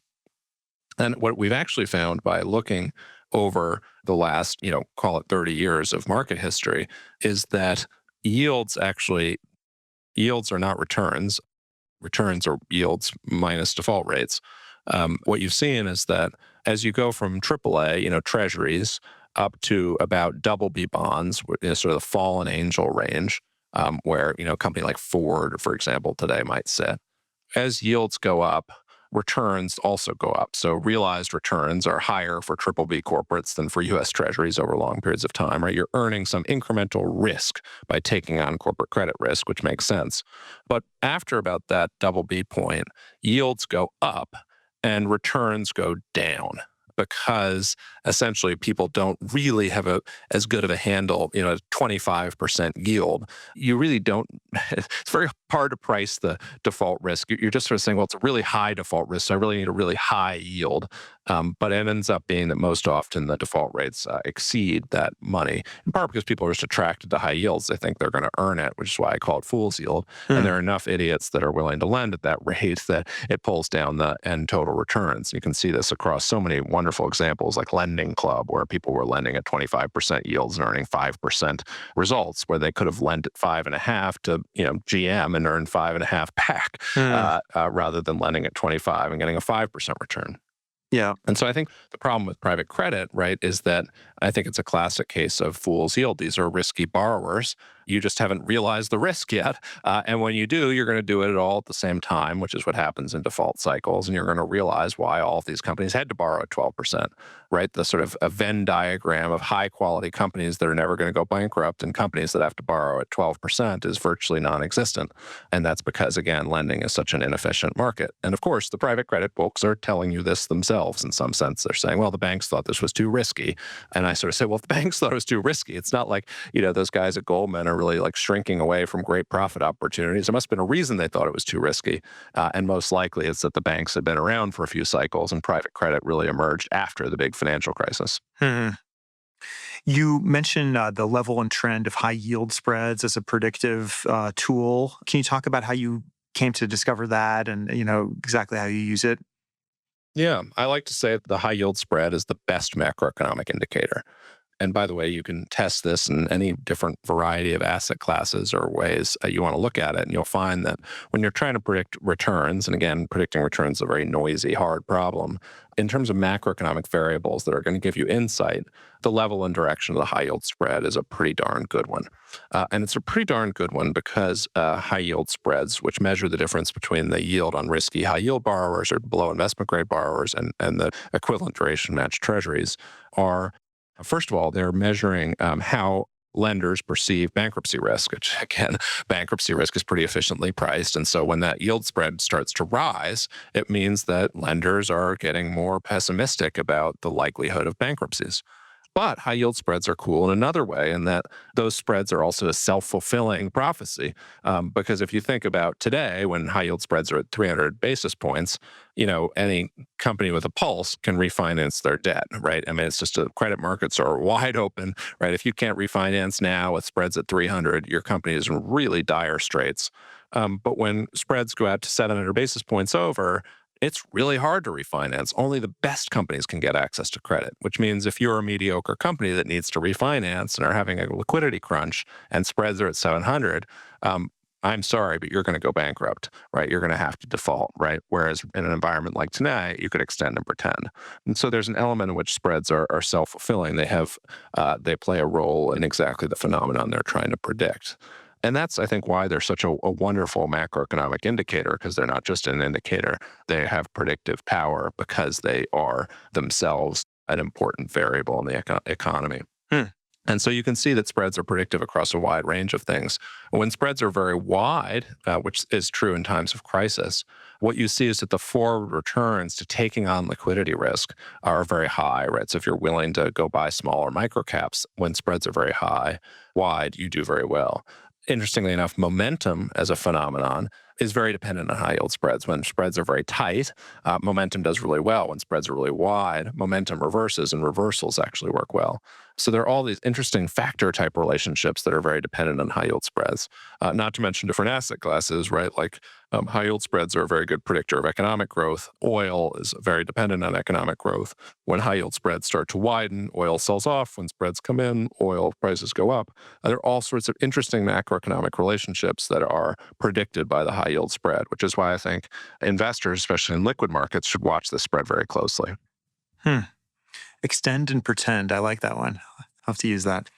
And what we've actually found by looking over the last, call it 30 years of market history, is that yields are not returns. Returns are yields minus default rates. What you've seen is that as you go from AAA, treasuries, up to about double B bonds, sort of the fallen angel range, where a company like Ford, for example, today might sit. As yields go up, returns also go up. So realized returns are higher for triple B corporates than for U.S. Treasuries over long periods of time, right? You're earning some incremental risk by taking on corporate credit risk, which makes sense. But after about that double B point, yields go up and returns go down, because essentially people don't really have as good of a handle, a 25% yield. You really don't, it's very hard to price the default risk. You're just sort of saying, well, it's a really high default risk, so I really need a really high yield. But it ends up being that most often the default rates exceed that money, in part because people are just attracted to high yields. They think they're going to earn it, which is why I call it fool's yield. And there are enough idiots that are willing to lend at that rate that it pulls down the end total returns. You can see this across so many wonderful examples like Lending Club, where people were lending at 25% yields and earning 5% results, where they could have lent at 5.5 to GM and earn 5.5 back rather than lending at 25 and getting a 5% return. Yeah. And so I think the problem with private credit, right, is that I think it's a classic case of fool's yield. These are risky borrowers. You just haven't realized the risk yet. And when you do, you're going to do it all at the same time, which is what happens in default cycles. And you're going to realize why all of these companies had to borrow at 12%, right? The sort of a Venn diagram of high quality companies that are never going to go bankrupt and companies that have to borrow at 12% is virtually non-existent. And that's because, again, lending is such an inefficient market. And of course, the private credit books are telling you this themselves in some sense. They're saying, well, the banks thought this was too risky. And I sort of say, well, if the banks thought it was too risky, it's not like, those guys at Goldman are really like shrinking away from great profit opportunities. There must have been a reason they thought it was too risky. And most likely it's that the banks had been around for a few cycles and private credit really emerged after the big financial crisis. You mentioned the level and trend of high yield spreads as a predictive tool. Can you talk about how you came to discover that and, exactly how you use it? Yeah, I like to say the high yield spread is the best macroeconomic indicator. And by the way, you can test this in any different variety of asset classes or ways you want to look at it. And you'll find that when you're trying to predict returns, and again, predicting returns is a very noisy, hard problem, in terms of macroeconomic variables that are going to give you insight, the level and direction of the high yield spread is a pretty darn good one. And it's a pretty darn good one because high yield spreads, which measure the difference between the yield on risky high yield borrowers or below investment grade borrowers and the equivalent duration matched treasuries, are first of all, they're measuring how lenders perceive bankruptcy risk, which again, bankruptcy risk is pretty efficiently priced. And so when that yield spread starts to rise, it means that lenders are getting more pessimistic about the likelihood of bankruptcies. But high yield spreads are cool in another way, in that those spreads are also a self-fulfilling prophecy. Because if you think about today, when high yield spreads are at 300 basis points, any company with a pulse can refinance their debt, right? I mean, it's just the credit markets are wide open, right? If you can't refinance now with spreads at 300, your company is in really dire straits. But when spreads go out to 700 basis points over, it's really hard to refinance. Only the best companies can get access to credit, which means if you're a mediocre company that needs to refinance and are having a liquidity crunch and spreads are at 700, I'm sorry, but you're going to go bankrupt, right? You're going to have to default, right? Whereas in an environment like tonight, you could extend and pretend. And so there's an element in which spreads are self-fulfilling. They play a role in exactly the phenomenon they're trying to predict. And that's, I think, why they're such a wonderful macroeconomic indicator, because they're not just an indicator. They have predictive power because they are themselves an important variable in the economy. And so you can see that spreads are predictive across a wide range of things. When spreads are very wide, which is true in times of crisis, what you see is that the forward returns to taking on liquidity risk are very high, right? So if you're willing to go buy smaller microcaps, when spreads are very high, wide, you do very well. Interestingly enough, momentum as a phenomenon is very dependent on high yield spreads. When spreads are very tight, momentum does really well. When spreads are really wide, momentum reverses and reversals actually work well. So there are all these interesting factor type relationships that are very dependent on high yield spreads, not to mention different asset classes, right? Like high yield spreads are a very good predictor of economic growth. Oil is very dependent on economic growth. When high yield spreads start to widen, oil sells off. When spreads come in, oil prices go up. There are all sorts of interesting macroeconomic relationships that are predicted by the high yield spread, which is why I think investors, especially in liquid markets, should watch this spread very closely. Extend and pretend. I like that one. I'll have to use that.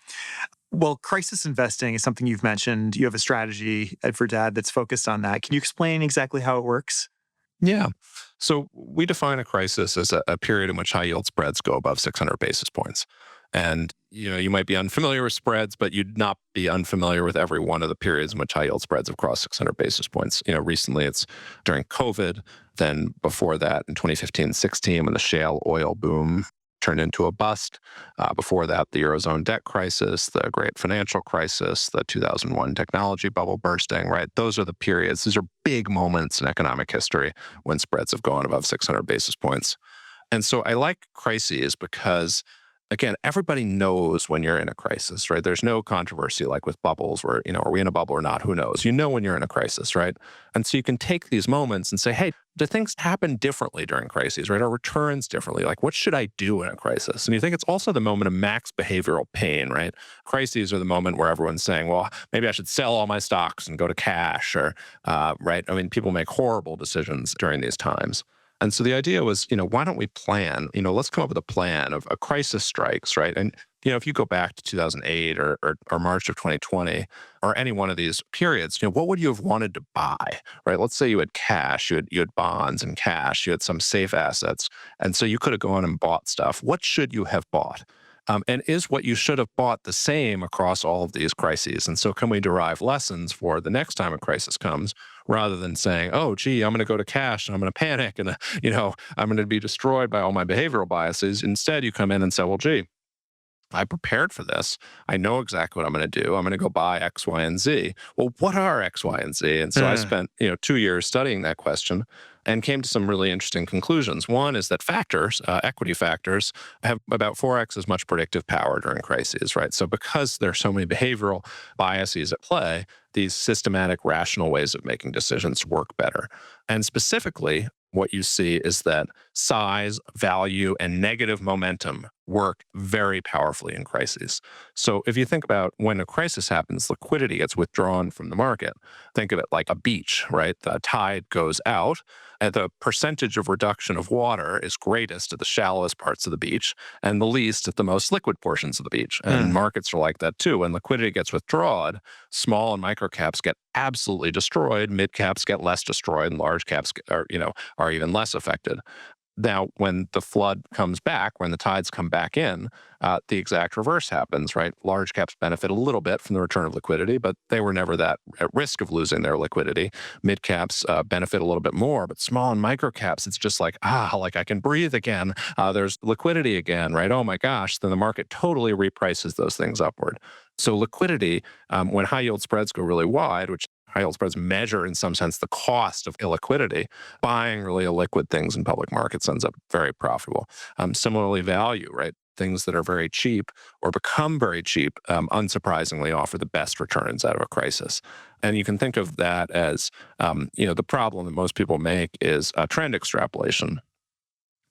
Well, crisis investing is something you've mentioned. You have a strategy at Verdad that's focused on that. Can you explain exactly how it works? Yeah. So we define a crisis as a period in which high yield spreads go above 600 basis points. And you might be unfamiliar with spreads, but you'd not be unfamiliar with every one of the periods in which high yield spreads have crossed 600 basis points. Recently it's during COVID. Then before that, in 2015-16, when the shale oil boom turned into a bust. Before that, the Eurozone debt crisis, the great financial crisis, the 2001 technology bubble bursting, right? Those are the periods. These are big moments in economic history when spreads have gone above 600 basis points. And so I like crises because, again, everybody knows when you're in a crisis, right? There's no controversy like with bubbles where, are we in a bubble or not? Who knows? You know when you're in a crisis, right? And so you can take these moments and say, hey, do things happen differently during crises, right? Are returns differently? Like, what should I do in a crisis? And you think it's also the moment of max behavioral pain, right? Crises are the moment where everyone's saying, well, maybe I should sell all my stocks and go to cash or, right? I mean, people make horrible decisions during these times. And so the idea was, why don't we plan? Let's come up with a plan of a crisis strikes, right? And, if you go back to 2008 or March of 2020 or any one of these periods, what would you have wanted to buy, right? Let's say you had cash, you had bonds and cash, you had some safe assets. And so you could have gone and bought stuff. What should you have bought? And is what you should have bought the same across all of these crises? And so can we derive lessons for the next time a crisis comes rather than saying, oh, gee, I'm going to go to cash and I'm going to panic and, I'm going to be destroyed by all my behavioral biases. Instead, you come in and say, well, gee, I prepared for this. I know exactly what I'm going to do. I'm going to go buy X, Y, and Z. Well, what are X, Y, and Z? And so I spent, 2 years studying that question and came to some really interesting conclusions. One is that factors, equity factors, have about 4x as much predictive power during crises, right? So because there are so many behavioral biases at play, these systematic, rational ways of making decisions work better. And specifically, what you see is that size, value, and negative momentum work very powerfully in crises. So if you think about when a crisis happens, liquidity gets withdrawn from the market. Think of it like a beach, right? The tide goes out, and the percentage of reduction of water is greatest at the shallowest parts of the beach and the least at the most liquid portions of the beach. And markets are like that too. When liquidity gets withdrawn, small and micro caps get absolutely destroyed, mid caps get less destroyed, and large caps are even less affected. Now, when the flood comes back, when the tides come back in, the exact reverse happens, right? Large caps benefit a little bit from the return of liquidity, but they were never that at risk of losing their liquidity. Mid caps benefit a little bit more, but small and micro caps, it's just like I can breathe again. There's liquidity again, right? Oh my gosh, then the market totally reprices those things upward. So liquidity, when high yield spreads go really wide, which high yield spreads measure in some sense the cost of illiquidity, buying really illiquid things in public markets ends up very profitable. Similarly, value, right? Things that are very cheap or become very cheap, unsurprisingly, offer the best returns out of a crisis. And you can think of that as, the problem that most people make is trend extrapolation.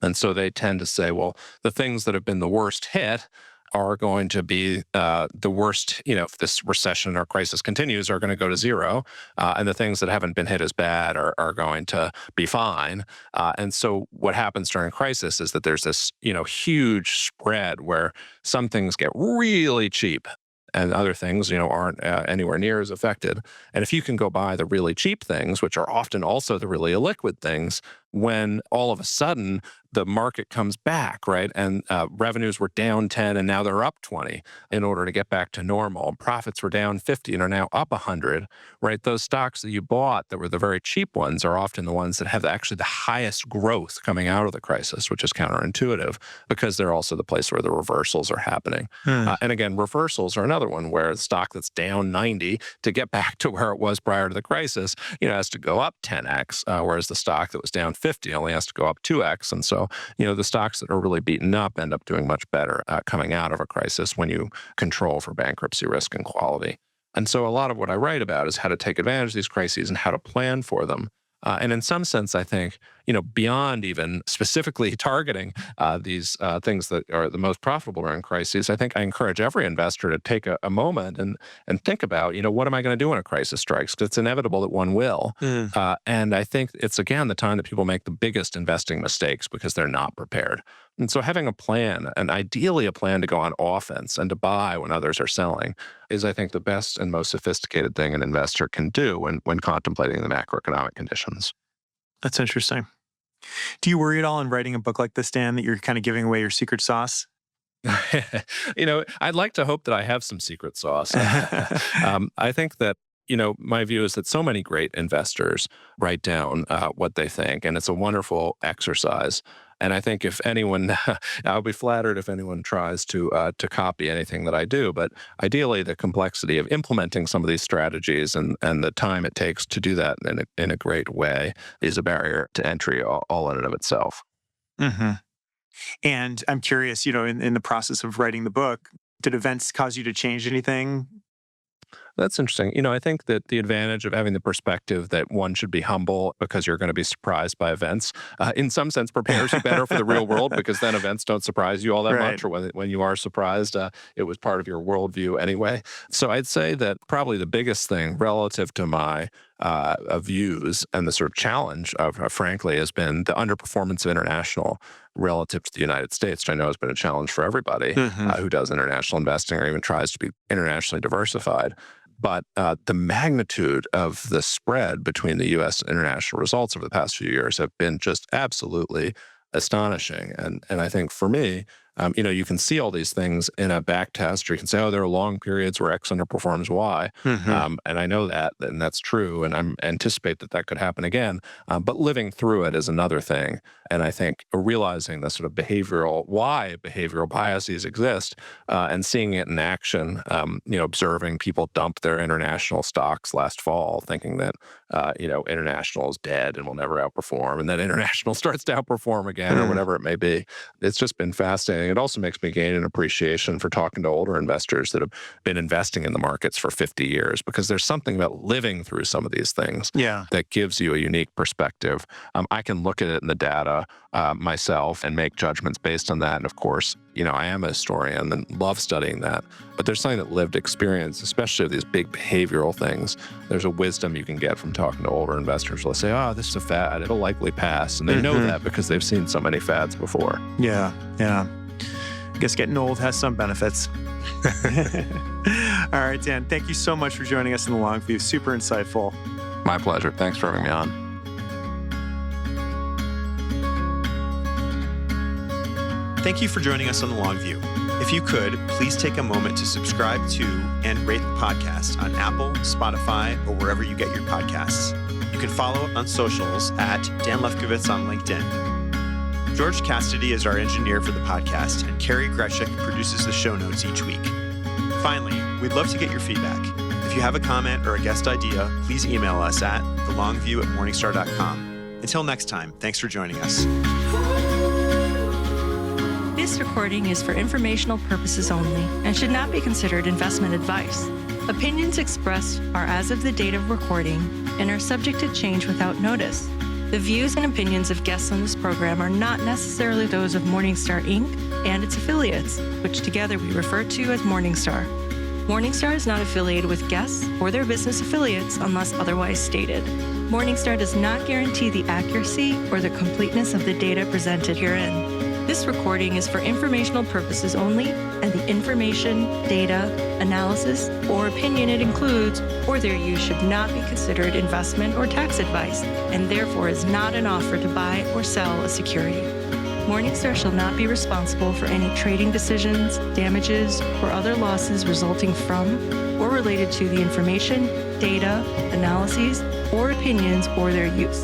And so they tend to say, well, the things that have been the worst hit are going to be the worst, if this recession or crisis continues, are going to go to zero. And the things that haven't been hit as bad are going to be fine. And so what happens during a crisis is that there's this, huge spread where some things get really cheap and other things, aren't anywhere near as affected. And if you can go buy the really cheap things, which are often also the really illiquid things, when all of a sudden the market comes back, right? And revenues were down 10 and now they're up 20 in order to get back to normal. Profits were down 50 and are now up 100, right? Those stocks that you bought that were the very cheap ones are often the ones that have actually the highest growth coming out of the crisis, which is counterintuitive because they're also the place where the reversals are happening. And again, reversals are another one where the stock that's down 90 to get back to where it was prior to the crisis, has to go up 10x, whereas the stock that was down 50 only has to go up 2x. And so, the stocks that are really beaten up end up doing much better coming out of a crisis when you control for bankruptcy risk and quality. And so a lot of what I write about is how to take advantage of these crises and how to plan for them. And in some sense, I think, beyond even specifically targeting these things that are the most profitable during crises, I think I encourage every investor to take a moment and think about, what am I going to do when a crisis strikes? Because it's inevitable that one will. And I think it's, again, the time that people make the biggest investing mistakes because they're not prepared. And so having a plan, and ideally a plan to go on offense and to buy when others are selling, is, I think, the best and most sophisticated thing an investor can do when contemplating the macroeconomic conditions. That's interesting. Do you worry at all in writing a book like this, Dan, that you're kind of giving away your secret sauce? I'd like to hope that I have some secret sauce. I think that my view is that so many great investors write down what they think, and it's a wonderful exercise. And I think if anyone, I'll be flattered if anyone tries to copy anything that I do. But ideally, the complexity of implementing some of these strategies and the time it takes to do that in a great way is a barrier to entry all in and of itself. Mm-hmm. And I'm curious, in the process of writing the book, did events cause you to change anything? That's interesting. I think that the advantage of having the perspective that one should be humble because you're going to be surprised by events, in some sense prepares you better for the real world, because then events don't surprise you all that much, or when you are surprised, it was part of your worldview anyway. So I'd say that probably the biggest thing relative to my views and the sort of challenge frankly, has been the underperformance of international relative to the United States, which I know has been a challenge for everybody who does international investing or even tries to be internationally diversified. But the magnitude of the spread between the U.S. and international results over the past few years have been just absolutely astonishing. And I think for me, you can see all these things in a back test, or you can say, oh, there are long periods where X underperforms Y. And I know that, and that's true, and I anticipate that could happen again. But living through it is another thing. And I think realizing the sort of why behavioral biases exist, and seeing it in action, observing people dump their international stocks last fall, thinking that, international is dead and will never outperform, and then international starts to outperform again, or whatever it may be. It's just been fascinating. It also makes me gain an appreciation for talking to older investors that have been investing in the markets for 50 years, because there's something about living through some of these things that gives you a unique perspective. I can look at it in the data myself and make judgments based on that. And of course, I am a historian and love studying that. But there's something that lived experience, especially of these big behavioral things. There's a wisdom you can get from talking to older investors. They'll say, oh, this is a fad. It'll likely pass. And they know that because they've seen so many fads before. Yeah. I guess getting old has some benefits. All right, Dan, thank you so much for joining us in the Long View. Super insightful. My pleasure. Thanks for having me on. Thank you for joining us on the Long View. If you could, please take a moment to subscribe to and rate the podcast on Apple, Spotify, or wherever you get your podcasts. You can follow on socials at Dan Lefkowitz on LinkedIn. George Cassidy is our engineer for the podcast, and Carrie Greshik produces the show notes each week. Finally, we'd love to get your feedback. If you have a comment or a guest idea, please email us at thelongview@morningstar.com. Until next time, thanks for joining us. This recording is for informational purposes only and should not be considered investment advice. Opinions expressed are as of the date of recording and are subject to change without notice. The views and opinions of guests on this program are not necessarily those of Morningstar, Inc. and its affiliates, which together we refer to as Morningstar. Morningstar is not affiliated with guests or their business affiliates unless otherwise stated. Morningstar does not guarantee the accuracy or the completeness of the data presented herein. This recording is for informational purposes only, and the information, data, analysis, or opinion it includes or their use should not be considered investment or tax advice, and therefore is not an offer to buy or sell a security. Morningstar shall not be responsible for any trading decisions, damages, or other losses resulting from or related to the information, data, analyses, or opinions or their use.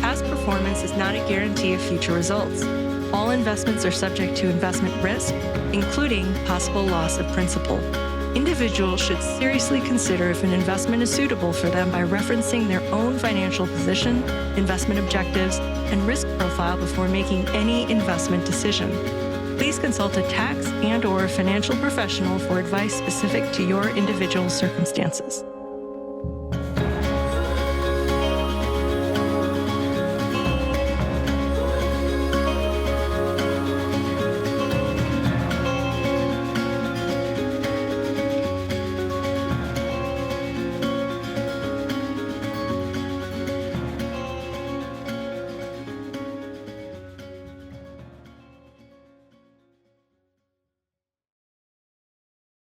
Past performance is not a guarantee of future results. All investments are subject to investment risk, including possible loss of principal. Individuals should seriously consider if an investment is suitable for them by referencing their own financial position, investment objectives, and risk profile before making any investment decision. Please consult a tax and/or financial professional for advice specific to your individual circumstances.